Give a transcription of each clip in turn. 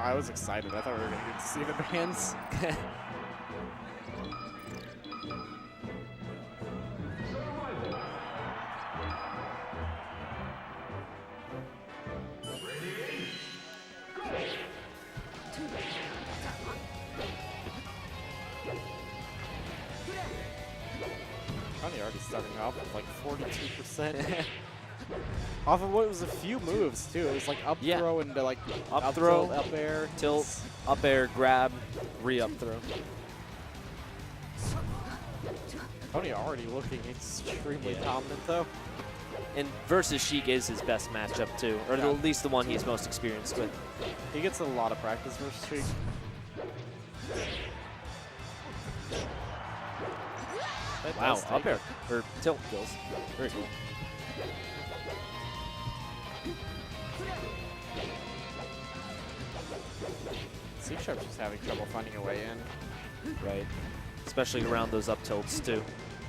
I was excited. I thought we were going to get to see the bands. Tony already starting off with like 42%. Off of what was a few moves too. It was like up throw into like up throw, tilt, up air, tilt, up air, grab, re-up throw. Tony already looking extremely dominant though. And versus Sheik is his best matchup too, or at least the one he's most experienced with. He gets a lot of practice versus Sheik. Wow, up air, or tilt kills. Very cool. C-Sharp's just having trouble finding a way in. Right. Especially around those up tilts too.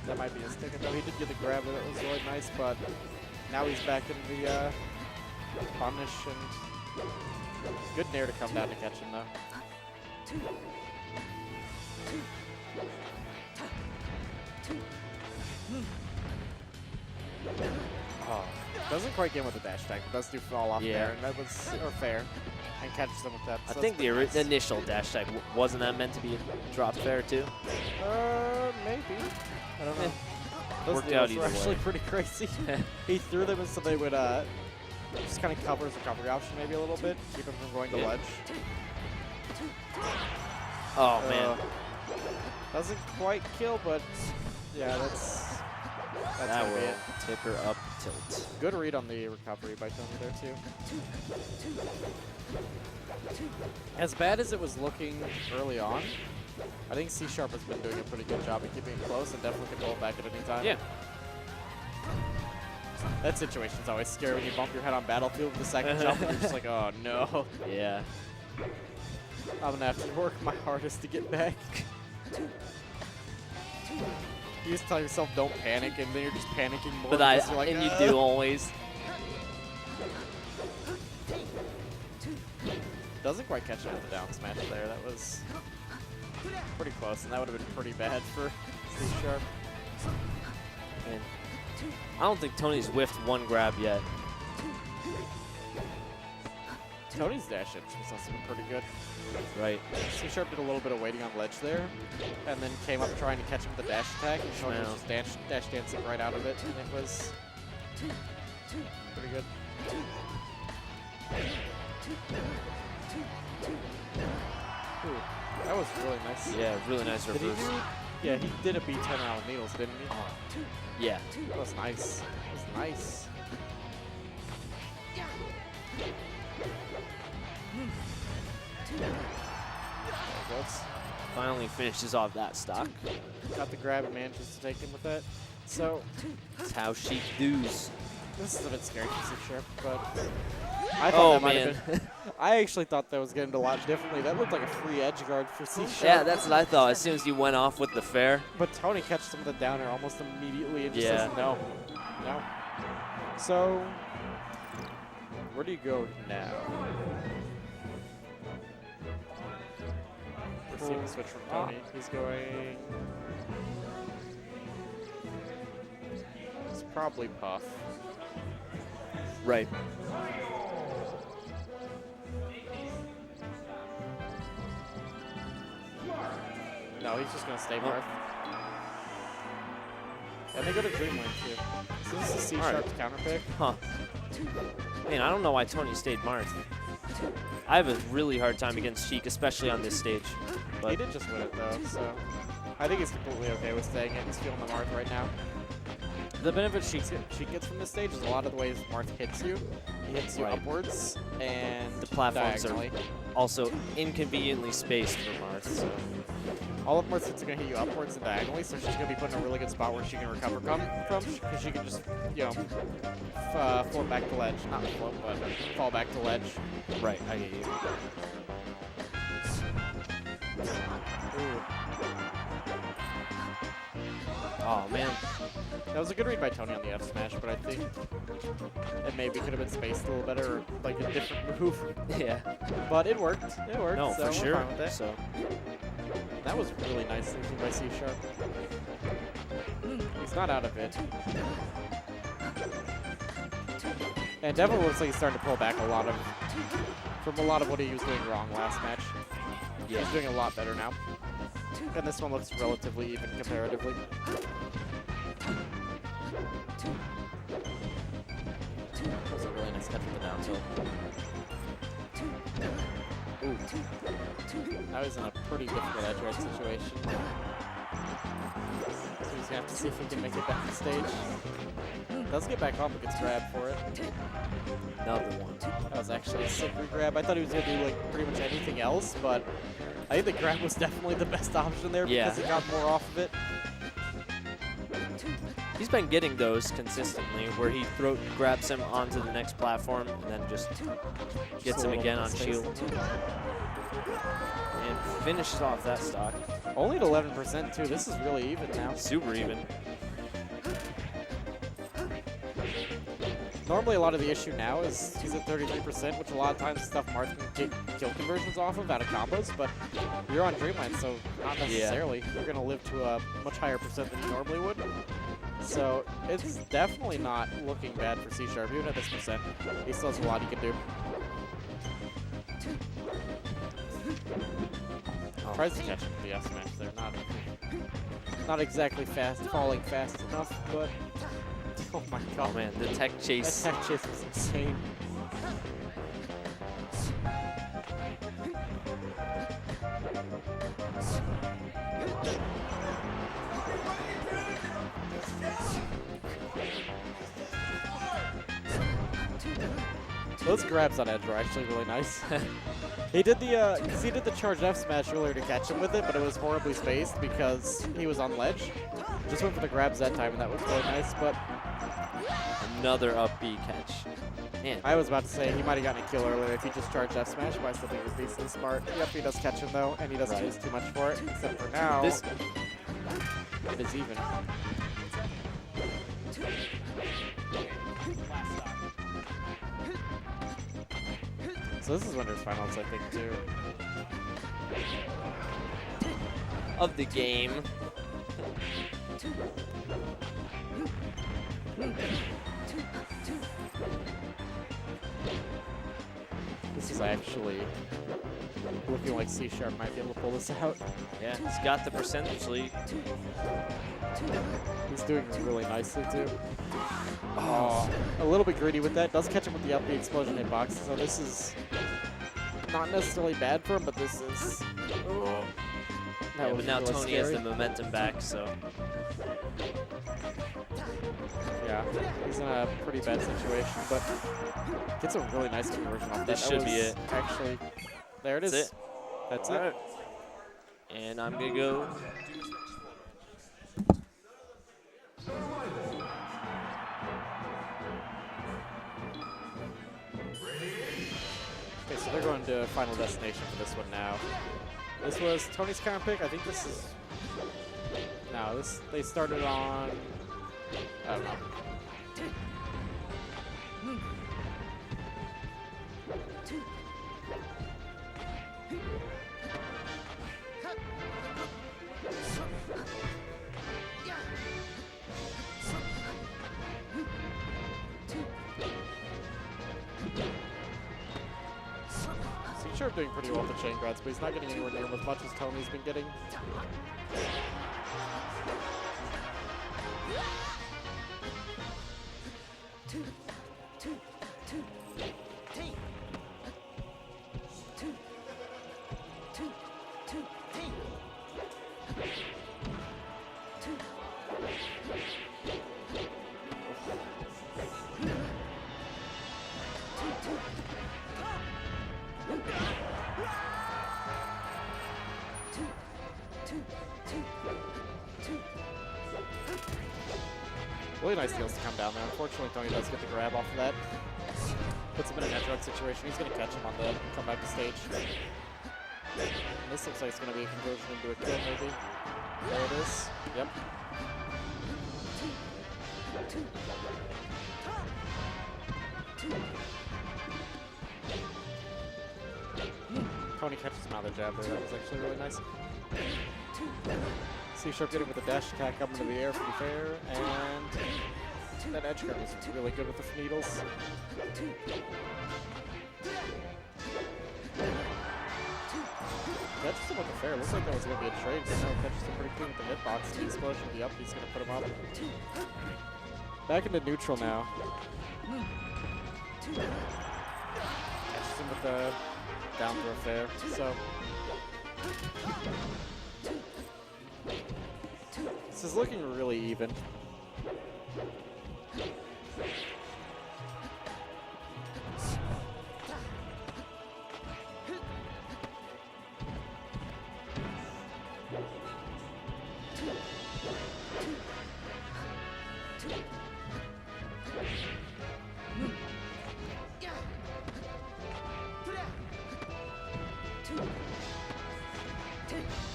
That might be his ticket though. He did get the grab, that was really nice, but now he's back in the punish, and good nair to come down to catch him though. Oh, doesn't quite get with the dash tag, but does do fall off there, and that was fair, and catches them with that. So I think the initial dash tag wasn't that meant to be a drop fair too. Maybe. I don't know. Those worked out either way. Actually pretty crazy. He threw them so they would just kind of cover his recovery option maybe a little bit, keep him from going to ledge. Oh man. Doesn't quite kill, but yeah, that's that will tip her up tilt. Good read on the recovery by Tony there too. As bad as it was looking early on, I think C-Sharp has been doing a pretty good job of keeping it close and definitely can roll it back at any time. Yeah. That situation's always scary when you bump your head on Battlefield with the second jump and you're just like, oh no. Yeah. I'm gonna have to work my hardest to get back. You just tell yourself don't panic, and then you're just panicking more. But you're like, you do always. Doesn't quite catch him with the down smash there. That was pretty close, and that would have been pretty bad for C-Sharp. And I don't think Tony's whiffed one grab yet. Tony's dash hit was also pretty good. Right. C-Sharp did a little bit of waiting on ledge there, and then came up trying to catch him with the dash attack, and Tony was just dash dancing right out of it, and it was pretty good. Ooh, that was really nice. Yeah, really nice reverse. Yeah, he did a B10 around needles, didn't he? Yeah. That was nice. That was nice. Finally finishes off that stock. Got the grab and manages to take him with that. So that's how Sheik does. This is a bit scary for C-Sharp, but I thought that might have been. I actually thought that was getting to lodge differently. That looked like a free edge guard for C-Sharp. Yeah, that's what I thought as soon as you went off with the fair. But Tony catches him with a downer almost immediately and just says no. No. So where do you go now? We're seeing the switch from Tony. He's going. It's probably Puff. Right. No, he's just going to stay Marth. And they go to Dreamland too. So this is C-Sharp's counter pick. Huh. Man, I don't know why Tony stayed Marth. I have a really hard time against Sheik, especially on this stage. But he did just win it though, so I think he's completely okay with staying it. He's feeling the Marth right now. The benefit Sheik gets from this stage is a lot of the ways Marth hits you. He hits you upwards and the platforms diagonally. Are also inconveniently spaced for Marth. So. All of Marth's hits are going to hit you upwards and diagonally, so she's going to be put in a really good spot where she can recover from, because she can just, you know, float back to ledge. Not float, but fall back to ledge. Right, I get you. Ooh. Oh, man. That was a good read by Tony on the F smash, but I think it maybe could have been spaced a little better, or like a different move. Yeah. But it worked. It worked. No, so for we're sure. fine with that. So, That was really nice thinking by C Sharp. He's not out of it. And definitely looks like he's starting to pull back from a lot of what he was doing wrong last match. yeah. He's doing a lot better now. And this one looks relatively even comparatively. That was a really nice catch from the down tilt. Ooh. Now he's in a pretty difficult edge right situation. So he's gonna have to see if he can make it back to stage. Does get back on, but gets grabbed for it. Another one. That was actually a sick grab. I thought he was gonna do like pretty much anything else, but I think the grab was definitely the best option there because Yeah. it got more off of it. He's been getting those consistently, where he grabs him onto the next platform and then just gets a him little again on space. shield. And finishes off that stock. Only at 11% too. This is really even now. Super even. Normally, a lot of the issue now is he's at 33%, which a lot of times is stuff Marth can get kill conversions off of out of combos, but you're on Dreamland, so not necessarily. You're going to live to a much higher percent than you normally would. So it's definitely not looking bad for C Sharp, even at this percent. He still has a lot he can do. Tries to catch him with the F smash there. Not exactly fast, falling fast enough, but oh my god. Oh man, the tech chase. That tech chase was insane. Those grabs on edge were actually really nice. He did the charged F smash earlier to catch him with it, but it was horribly spaced because he was on ledge. Just went for the grabs that time, and that was really nice. But Another up B catch. Man, I was about to say he might have gotten a kill earlier if he just charged F smash, but I still think it was decently smart. Yep, he does catch him though, and he doesn't use too much for it. Except for now, this it is even. So this is Winners Finals, I think, too. of the game. This is actually looking like C Sharp might be able to pull this out. Yeah, he's got the percentage lead. He's doing really nicely, too. Oh, a little bit greedy with that. Does catch him with the up B explosion hitbox, so this is not necessarily bad for him, but this is... Oh, that Yeah, was but now really Tony scary. has the momentum back, so Yeah, he's in a pretty bad situation, but gets a really nice conversion off that. This should be it. Actually, there it is. That's it. That's All it. right. And I'm gonna go. Okay, so they're going to Final Destination for this one now. This was Tony's counter pick. I think this is... No, they started on... I don't know. C-Sharp doing pretty well with the chain grabs, but he's not getting anywhere near as much as Tony's been getting. Really nice deals to come down there. Unfortunately, Tony does get the grab off of that. Puts him in a net drug situation. He's going to catch him on the comeback to stage. And this looks like it's going to be a conversion into a kill, maybe. There it is. Yep. Tony catches him out of the jab there. That was actually really nice. C-sharp getting with the dash attack up into the air for the fair, and that edge guard was really good with the needles. Catches him with the fair. Looks like that was going to be a trade, but no, catches him pretty clean with the hitbox. The explosion, the up, he's going to put him up. Back into neutral now. Catches him with the down throw fair. So this is looking really even.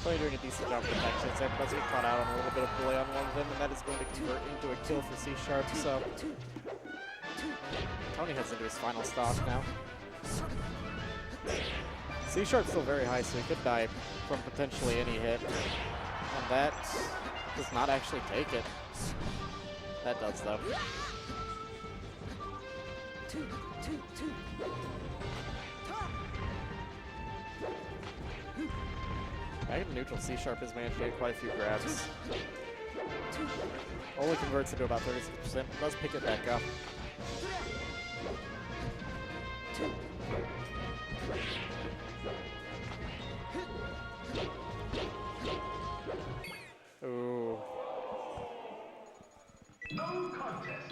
Tony doing a decent job with the back chance there, but that's getting caught out on a little bit of delay on one of them, and that is going to convert into a kill for C-sharp, so Tony heads into his final stock now. C-sharp's still very high, so he could die from potentially any hit, and that does not actually take it. That does, though. Back in neutral, C-sharp has managed to get quite a few grabs. Only converts into about 36%. Does pick it back up. Ooh.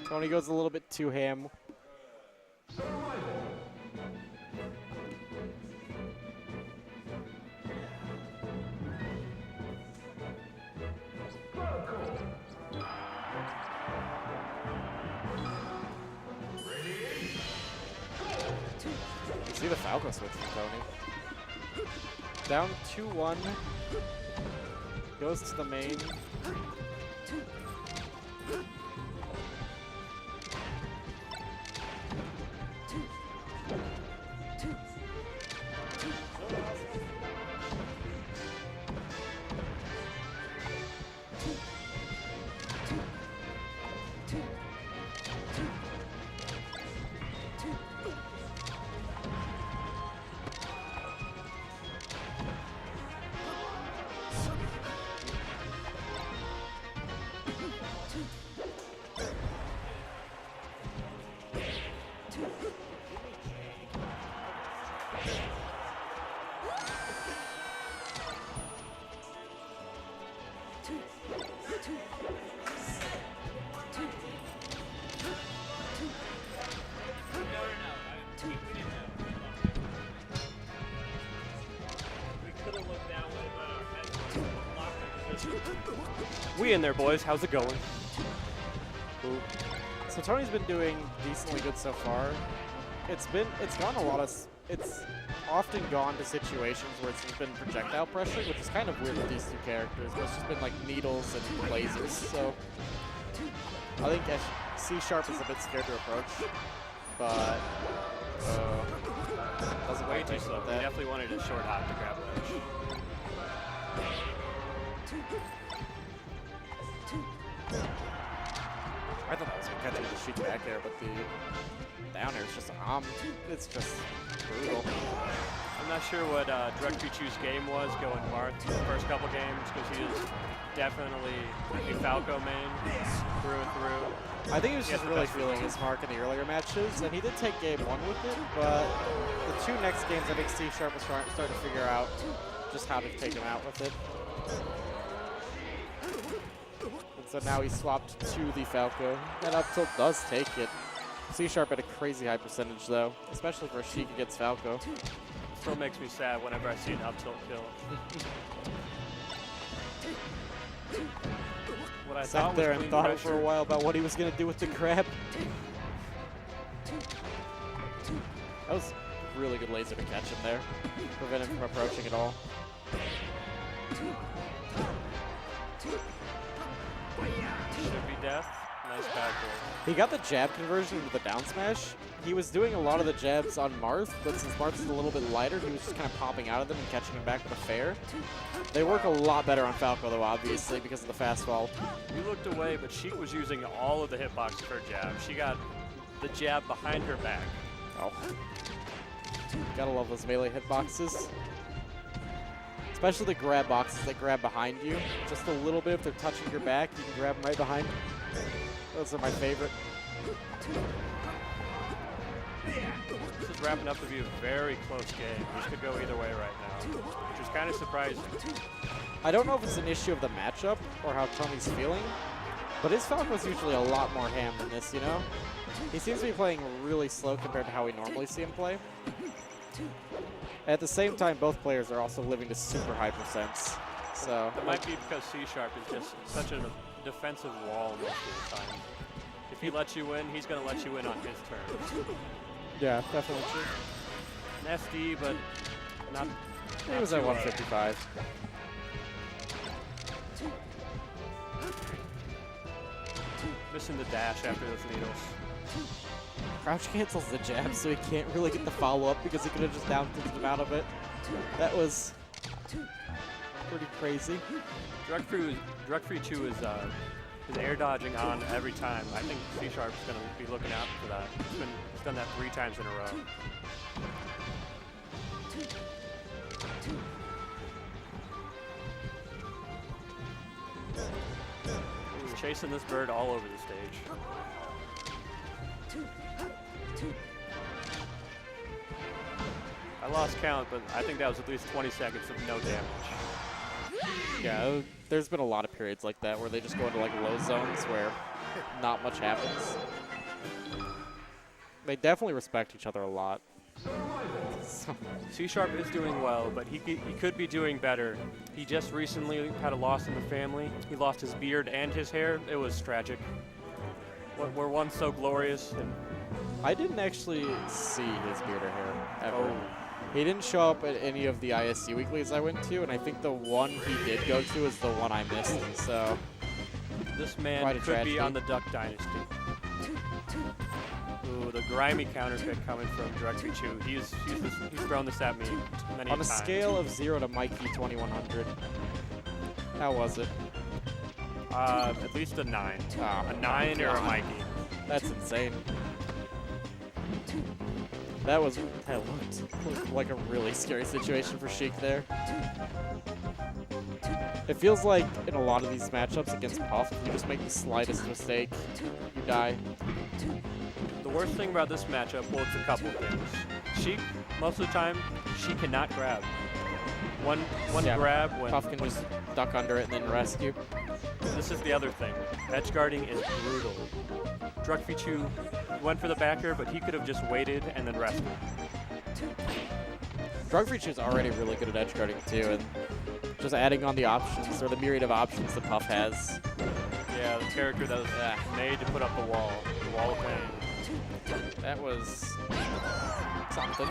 Tony goes a little bit too ham. See the Falco switch from Tony. Down 2-1. Goes to the main. We in there, boys. How's it going? Ooh. So Tony's been doing decently good so far. It's often gone to situations where it's just been projectile pressure, which is kind of weird with these two characters. But it's just been like needles and lasers. So I think C-sharp is a bit scared to approach, but doesn't Way quite too make slow. it with We that. definitely wanted a short hop to grab the edge. I thought that was going to catch him to shoot back there, but the down air is just it's just brutal. I'm not sure what Drugfreechu's game was going Marth the first couple games, because he was definitely a Falco main through and through. I think he was just really feeling his mark in the earlier matches, and he did take game one with it, but the two next games I think C-sharp was starting to figure out just how to take him out with it. And so now he swapped to the Falco, and up tilt does take it. C-sharp at a crazy high percentage though, especially for Sheik against Falco. Still makes me sad whenever I see an up tilt kill. What I Sat thought there was and clean thought pressure. for a while about what he was going to do with the grab. That was really good laser to catch him there. Prevent him from approaching at all. Should be death. Nice backdoor. He got the jab conversion with the down smash. He was doing a lot of the jabs on Marth, but since Marth is a little bit lighter, he was just kind of popping out of them and catching him back with a fair. They work a lot better on Falco, though, obviously, because of the fast fall. We looked away, but Sheik was using all of the hitboxes for her jab. She got the jab behind her back. Oh. Gotta love those melee hitboxes. Especially the grab boxes that grab behind you. Just a little bit, if they're touching your back, you can grab them right behind. Those are my favorite. This is wrapping up to be a very close game. This could go either way right now, which is kind of surprising. I don't know if it's an issue of the matchup or how Tony's feeling, but his Falco's usually a lot more ham than this, you know? He seems to be playing really slow compared to how we normally see him play. At the same time, both players are also living to super high percents. So it might be because C# is just such a defensive wall most of the time. If he lets you in, he's going to let you in on his terms. yeah, definitely true. An SD, but not. He was at 155. Missing the dash after those needles. Crouch cancels the jab, so he can't really get the follow-up because he could have just down tilted him out of it. That was pretty crazy. Drugfreechu is air dodging on every time. I think C# is going to be looking out for that. He's done that 3 times in a row. He's chasing this bird all over the stage. I lost count, but I think that was at least 20 seconds of no damage. Yeah, there's been a lot of periods like that where they just go into like low zones where not much happens. They definitely respect each other a lot. C# is doing well, but he could be doing better. He just recently had a loss in the family. He lost his beard and his hair. It was tragic. We're once so glorious. And I didn't actually see his beard or hair ever. Oh. He didn't show up at any of the ISC weeklies I went to, and I think the one he did go to is the one I missed, so. This man could be on the Duck Dynasty. Ooh, the grimy counter pick coming from Drugfreechu. He's thrown this at me many times. On a scale of 0 to Mikey 2100, how was it? At least a 9. Oh, a 9 or a Mikey. That's insane. That looked like a really scary situation for Sheik there. It feels like in a lot of these matchups against Puff, if you just make the slightest mistake, you die. The worst thing about this matchup, well, it's a couple things. Sheik, most of the time, she cannot grab. One grab when Puff can just duck under it and then rescue. This is the other thing. Edge guarding is brutal. Drugfreechu went for the backer, but he could have just waited and then rescued. Drugfreechu is already really good at edge guarding too, and just adding on the options, or the myriad of options that Puff has. Yeah, the character that was made to put up the wall of pain. That was something.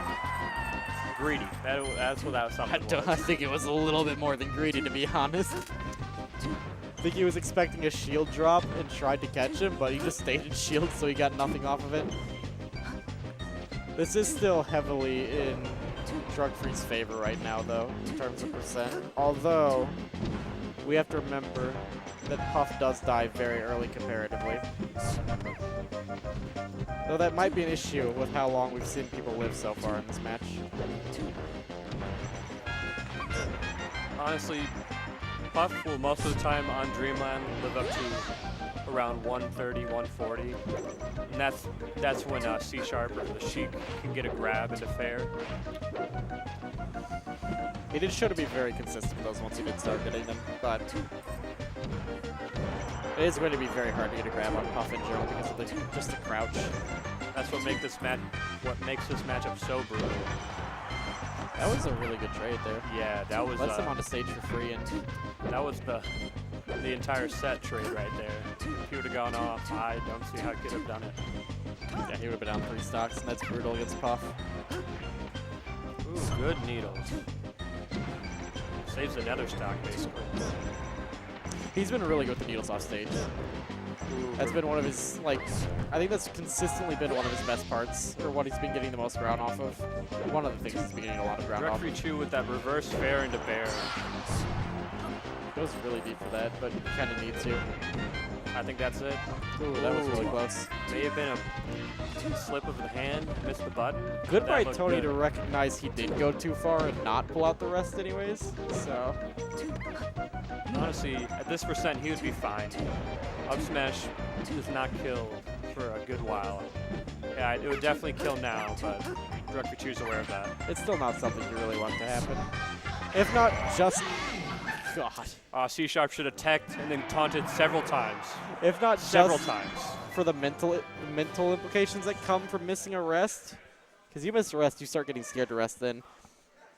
Greedy. That's what that was something I think it was a little bit more than greedy, to be honest. I think he was expecting a shield drop and tried to catch him, but he just stayed in shield, so he got nothing off of it. This is still heavily in Drugfree's favor right now, though, in terms of percent. Although, we have to remember that Puff does die very early comparatively. Though that might be an issue with how long we've seen people live so far in this match. Honestly, Puff will most of the time on Dreamland live up to around 130, 140. And that's when C# or the Sheik can get a grab into fair. He did show to be very consistent with those once he did start getting them, but it is going to be very hard to get a grab on Puff in general because of just the crouch. That's what makes this matchup so brutal. That was a really good trade there. Yeah, that was. Lets him on the stage for free, and that was the entire set trade right there. If he would have gone off, I don't see how he could have done it. Yeah, he would have been down 3 stocks, and that's brutal against Puff. Ooh, good needles. Saves the nether stock, basically. He's been really good with the needles off stage. That's been one of his, like, I think that's consistently been one of his best parts, or what he's been getting the most ground off of. One of the things he's been getting a lot of ground off. Drugfreechu with that reverse fair into bair. Goes really deep for that, but you kind of need to. I think that's it. Ooh, that was really close. May have been a slip of the hand, missed the button. Good by That looked Tony good. to recognize he did go too far and not pull out the rest anyways, so. Honestly, at this percent, he would be fine. Up smash does not kill for a good while. Yeah, it would definitely kill now, but Drugfreechu's aware of that. It's still not something you really want to happen. If not just, God. C-sharp should have teched and then taunted several times. If not Several just times. for the mental implications that come from missing a rest. Because you miss a rest, you start getting scared to rest then.